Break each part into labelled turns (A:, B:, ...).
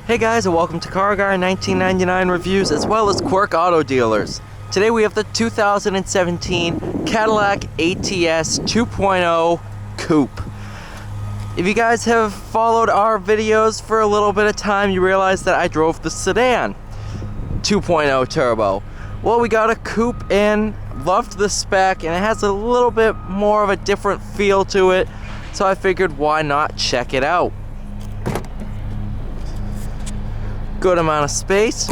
A: Hey guys, and welcome to Car Guy 1999 Reviews as well as Quirk Auto Dealers. Today we have the 2017 Cadillac ATS 2.0 Coupe. If you guys have followed our videos for a little bit of time, you realize that I drove the sedan 2.0 turbo. Well, we got a coupe in, loved the spec, and it has a little bit more of a different feel to it, so I figured why not check it out. Good amount of space.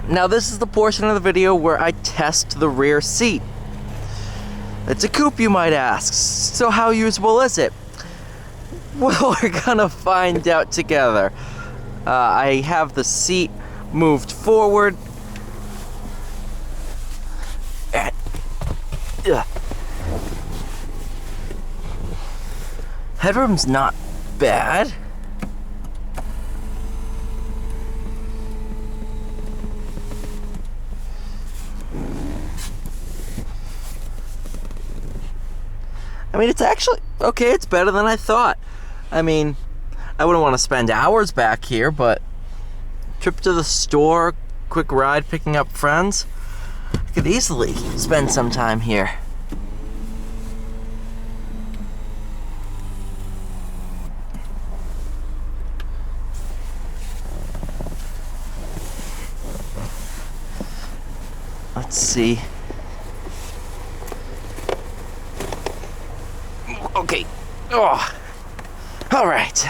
A: Now this is the portion of the video where I test the rear seat. It's a coupe, you might ask, so how usable is it? Well, we're gonna find out together. I have the seat moved forward. Headroom's not bad. I mean, it's actually okay, it's better than I thought. I mean, I wouldn't want to spend hours back here, but trip to the store, quick ride picking up friends, I could easily spend some time here. Let's see. Okay. Oh. All right.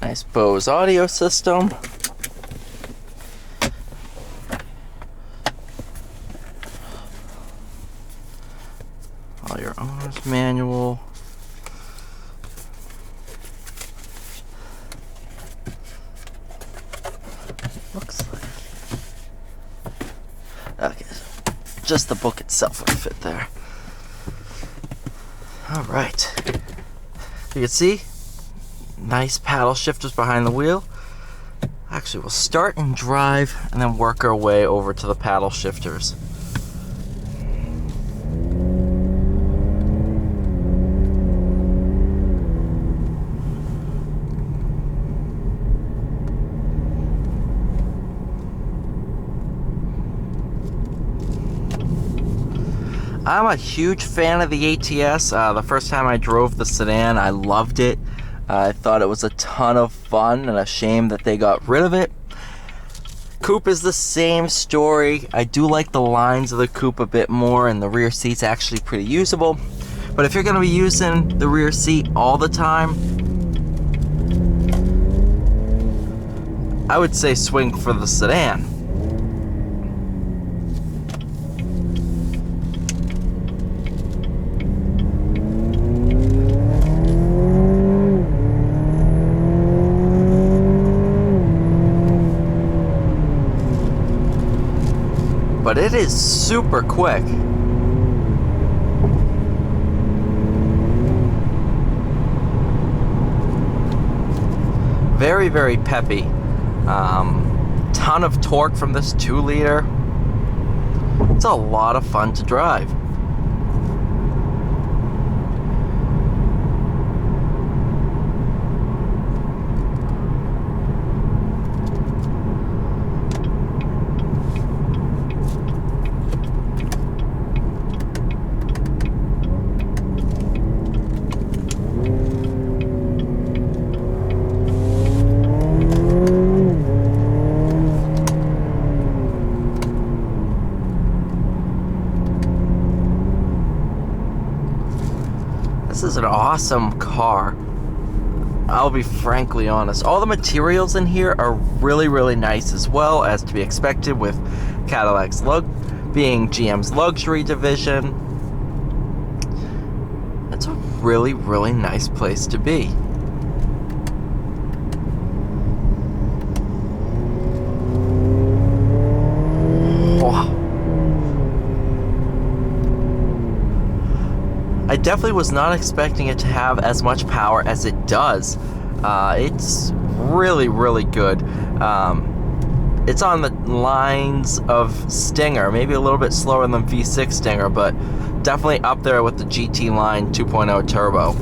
A: Nice Bose audio system. All your owner's manual. Looks like. Okay, just the book itself would fit there. All right. You can see. Nice paddle shifters behind the wheel. Actually, we'll start and drive and then work our way over to the paddle shifters. I'm a huge fan of the ATS. The first time I drove the sedan, I loved it. I thought it was a ton of fun and a shame that they got rid of it. Coupe is the same story. I do like the lines of the coupe a bit more, and the rear seat's actually pretty usable. But if you're going to be using the rear seat all the time, I would say swing for the sedan. But it is super quick. Very, very peppy. Ton of torque from this 2-liter. It's a lot of fun to drive. This is an awesome car. I'll be frankly honest. All the materials in here are really, really nice, as well as to be expected with Cadillac's being GM's luxury division. It's a really, really nice place to be. definitely was not expecting it to have as much power as it does. It's really, really good. It's on the lines of Stinger, maybe a little bit slower than V6 Stinger, but definitely up there with the GT Line 2.0 Turbo.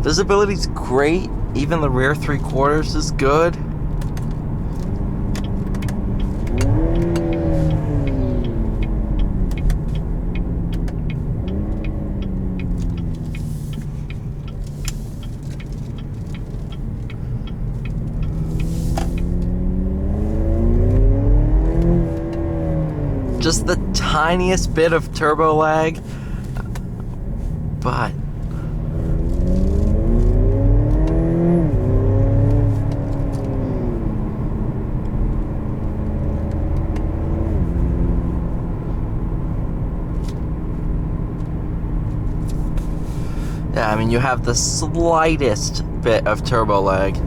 A: Visibility's great, even the rear 3/4 is good. Just the tiniest bit of turbo lag, but yeah, I mean, you have the slightest bit of turbo lag.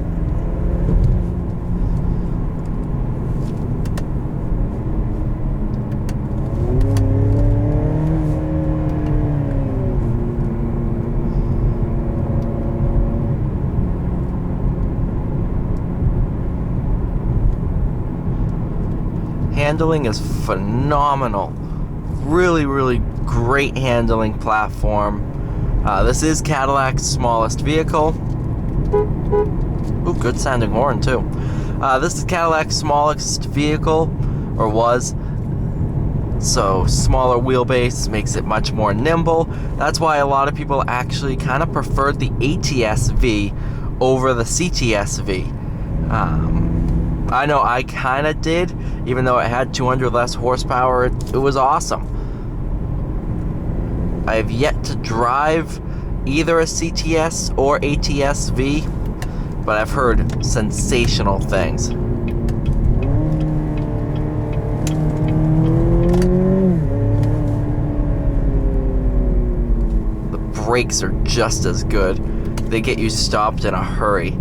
A: Handling is phenomenal. Really, really great handling platform. This is Cadillac's smallest vehicle. Ooh, good sounding horn too. This is Cadillac's smallest vehicle, or was. So smaller wheelbase makes it much more nimble. That's why a lot of people actually kind of preferred the ATS V over the CTS V. I know I kind of did, even though it had 200 less horsepower. It was awesome. I have yet to drive either a CTS or ATS V, but I've heard sensational things. The brakes are just as good. They get you stopped in a hurry.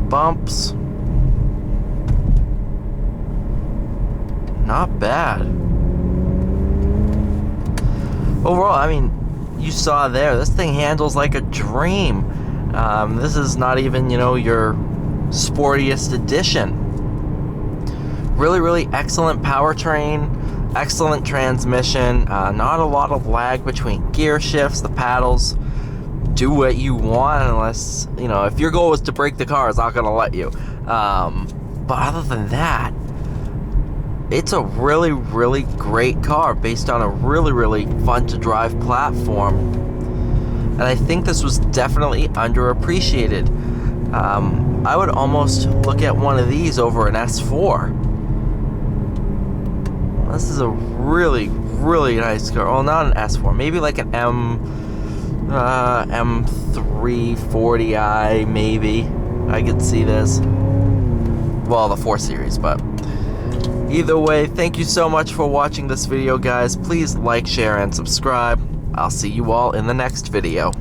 A: Bumps. Not bad. Overall, I mean, you saw there, this thing handles like a dream. This is not even, you know, your sportiest edition. Really, really excellent powertrain, excellent transmission, not a lot of lag between gear shifts, the paddles. Do what you want, unless, you know, if your goal is to break the car, it's not going to let you. But other than that, it's a really, really great car based on a really, really fun to drive platform. And I think this was definitely underappreciated. I would almost look at one of these over an S4. This is a really, really nice car. Well, not an S4, maybe like an M340i, maybe. I could see this. Well, the 4 Series, but Either way, thank you so much for watching this video, guys. Please like, share, and subscribe. I'll see you all in the next video.